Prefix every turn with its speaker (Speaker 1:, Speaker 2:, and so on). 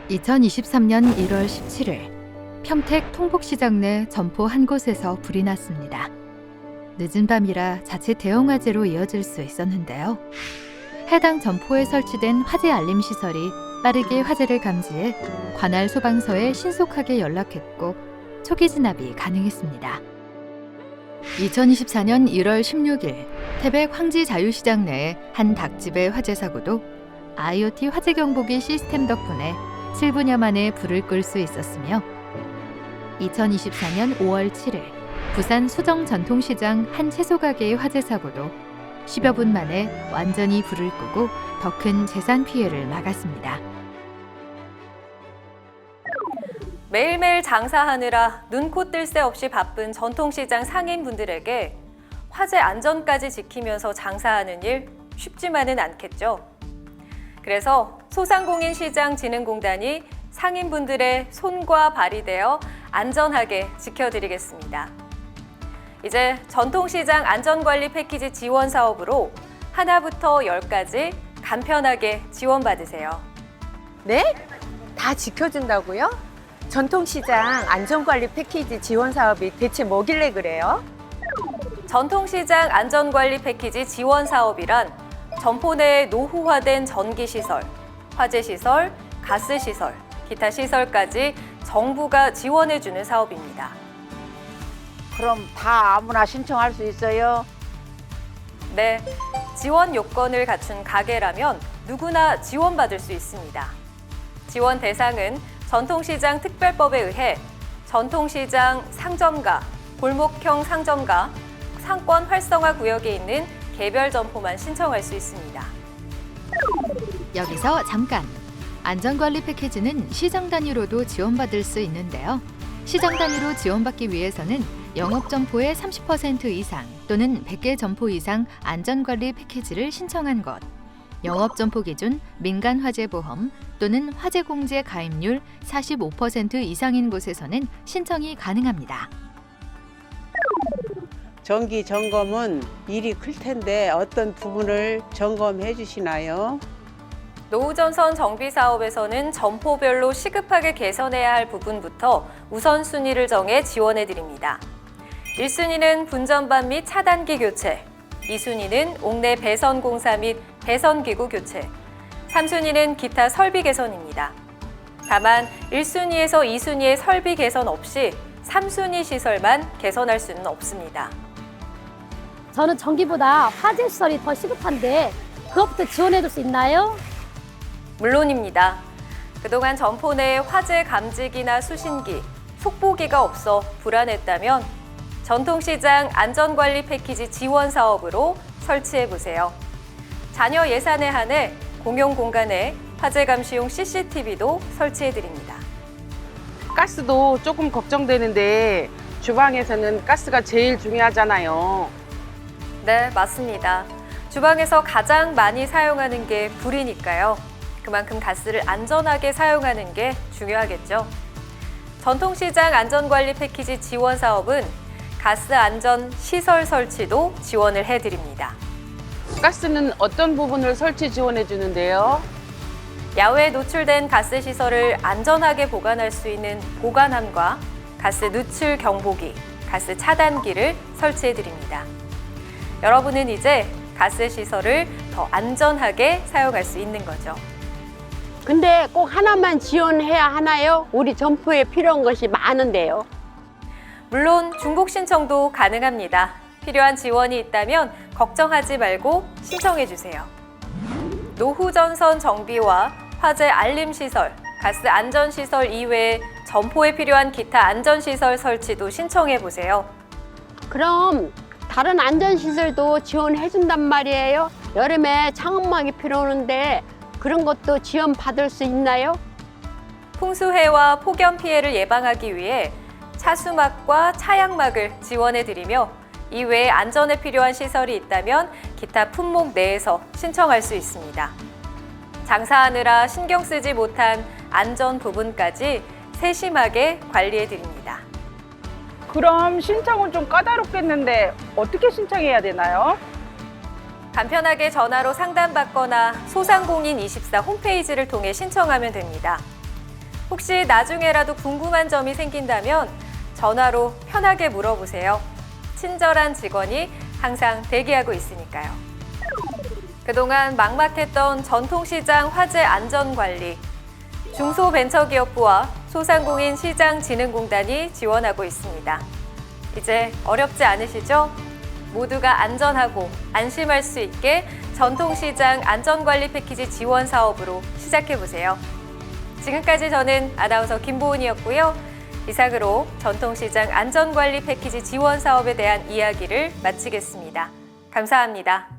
Speaker 1: 2023년 1월 17일 평택 통복시장 내 점포 한 곳에서 불이 났습니다. 늦은 밤이라 자칫 대형 화재로 이어질 수 있었는데요. 해당 점포에 설치된 화재 알림 시설이 빠르게 화재를 감지해 관할 소방서에 신속하게 연락했고 초기 진압이 가능했습니다. 2024년 1월 16일 태백 황지 자유시장 내의 한 닭집의 화재 사고도 IoT 화재 경보기 시스템 덕분에 7분여 만에 불을 끌 수 있었으며 2024년 5월 7일 부산 수정 전통시장 한 채소 가게의 화재 사고도 10여 분 만에 완전히 불을 끄고 더 큰 재산 피해를 막았습니다.
Speaker 2: 매일매일 장사하느라 눈코 뜰 새 없이 바쁜 전통시장 상인분들에게 화재 안전까지 지키면서 장사하는 일 쉽지만은 않겠죠. 그래서 소상공인시장진흥공단이 상인분들의 손과 발이 되어 안전하게 지켜드리겠습니다. 이제 전통시장 안전관리 패키지 지원 사업으로 하나부터 10까지 간편하게 지원받으세요.
Speaker 3: 네? 다 지켜준다고요? 전통시장 안전관리 패키지 지원 사업이 대체 뭐길래 그래요?
Speaker 2: 전통시장 안전관리 패키지 지원 사업이란 점포 내에 노후화된 전기시설, 화재시설, 가스시설, 기타 시설까지 정부가 지원해주는 사업입니다.
Speaker 4: 그럼 다 아무나 신청할 수 있어요?
Speaker 2: 네, 지원 요건을 갖춘 가게라면 누구나 지원받을 수 있습니다. 지원 대상은 전통시장 특별법에 의해 전통시장 상점가, 골목형 상점가, 상권 활성화 구역에 있는 개별 점포만 신청할 수 있습니다.
Speaker 1: 여기서 잠깐! 안전관리 패키지는 시장 단위로도 지원받을 수 있는데요. 시장 단위로 지원받기 위해서는 영업점포의 30% 이상 또는 100개 점포 이상 안전관리 패키지를 신청한 것, 영업점포 기준 민간화재보험 또는 화재공제 가입률 45% 이상인 곳에서는 신청이 가능합니다.
Speaker 5: 정기 점검은 일이 클 텐데 어떤 부분을 점검해 주시나요?
Speaker 2: 노후전선 정비 사업에서는 점포별로 시급하게 개선해야 할 부분부터 우선순위를 정해 지원해 드립니다. 1순위는 분전반 및 차단기 교체, 2순위는 옥내 배선 공사 및 배선기구 교체, 3순위는 기타 설비 개선입니다. 다만 1순위에서 2순위의 설비 개선 없이 3순위 시설만 개선할 수는 없습니다.
Speaker 6: 저는 전기보다 화재 시설이 더 시급한데 그것부터 지원해줄 수 있나요?
Speaker 2: 물론입니다. 그동안 점포 내에 화재 감지기나 수신기, 속보기가 없어 불안했다면 전통시장 안전관리 패키지 지원 사업으로 설치해보세요. 자녀 예산에 한해 공용 공간에 화재 감시용 CCTV도 설치해드립니다.
Speaker 7: 가스도 조금 걱정되는데 주방에서는 가스가 제일 중요하잖아요.
Speaker 2: 네, 맞습니다. 주방에서 가장 많이 사용하는 게 불이니까요. 그만큼 가스를 안전하게 사용하는 게 중요하겠죠. 전통시장 안전관리 패키지 지원 사업은 가스 안전 시설 설치도 지원을 해드립니다.
Speaker 7: 가스는 어떤 부분을 설치 지원해 주는데요?
Speaker 2: 야외에 노출된 가스 시설을 안전하게 보관할 수 있는 보관함과 가스 누출 경보기, 가스 차단기를 설치해 드립니다. 여러분은 이제 가스 시설을 더 안전하게 사용할 수 있는 거죠.
Speaker 4: 근데 꼭 하나만 지원해야 하나요? 우리 점포에 필요한 것이 많은데요.
Speaker 2: 물론 중복 신청도 가능합니다. 필요한 지원이 있다면 걱정하지 말고 신청해 주세요. 노후전선 정비와 화재 알림 시설, 가스 안전 시설 이외에 점포에 필요한 기타 안전 시설 설치도 신청해 보세요.
Speaker 4: 그럼 다른 안전시설도 지원해준단 말이에요? 여름에 창문막이 필요한데 그런 것도 지원받을 수 있나요?
Speaker 2: 풍수해와 폭염 피해를 예방하기 위해 차수막과 차양막을 지원해드리며 이외에 안전에 필요한 시설이 있다면 기타 품목 내에서 신청할 수 있습니다. 장사하느라 신경 쓰지 못한 안전 부분까지 세심하게 관리해드립니다.
Speaker 8: 그럼 신청은 좀 까다롭겠는데 어떻게 신청해야 되나요?
Speaker 2: 간편하게 전화로 상담받거나 소상공인24 홈페이지를 통해 신청하면 됩니다. 혹시 나중에라도 궁금한 점이 생긴다면 전화로 편하게 물어보세요. 친절한 직원이 항상 대기하고 있으니까요. 그동안 막막했던 전통시장 화재 안전관리, 중소벤처기업부와 소상공인 시장진흥공단이 지원하고 있습니다. 이제 어렵지 않으시죠? 모두가 안전하고 안심할 수 있게 전통시장 안전관리 패키지 지원 사업으로 시작해보세요. 지금까지 저는 아나운서 김보은이었고요. 이상으로 전통시장 안전관리 패키지 지원 사업에 대한 이야기를 마치겠습니다. 감사합니다.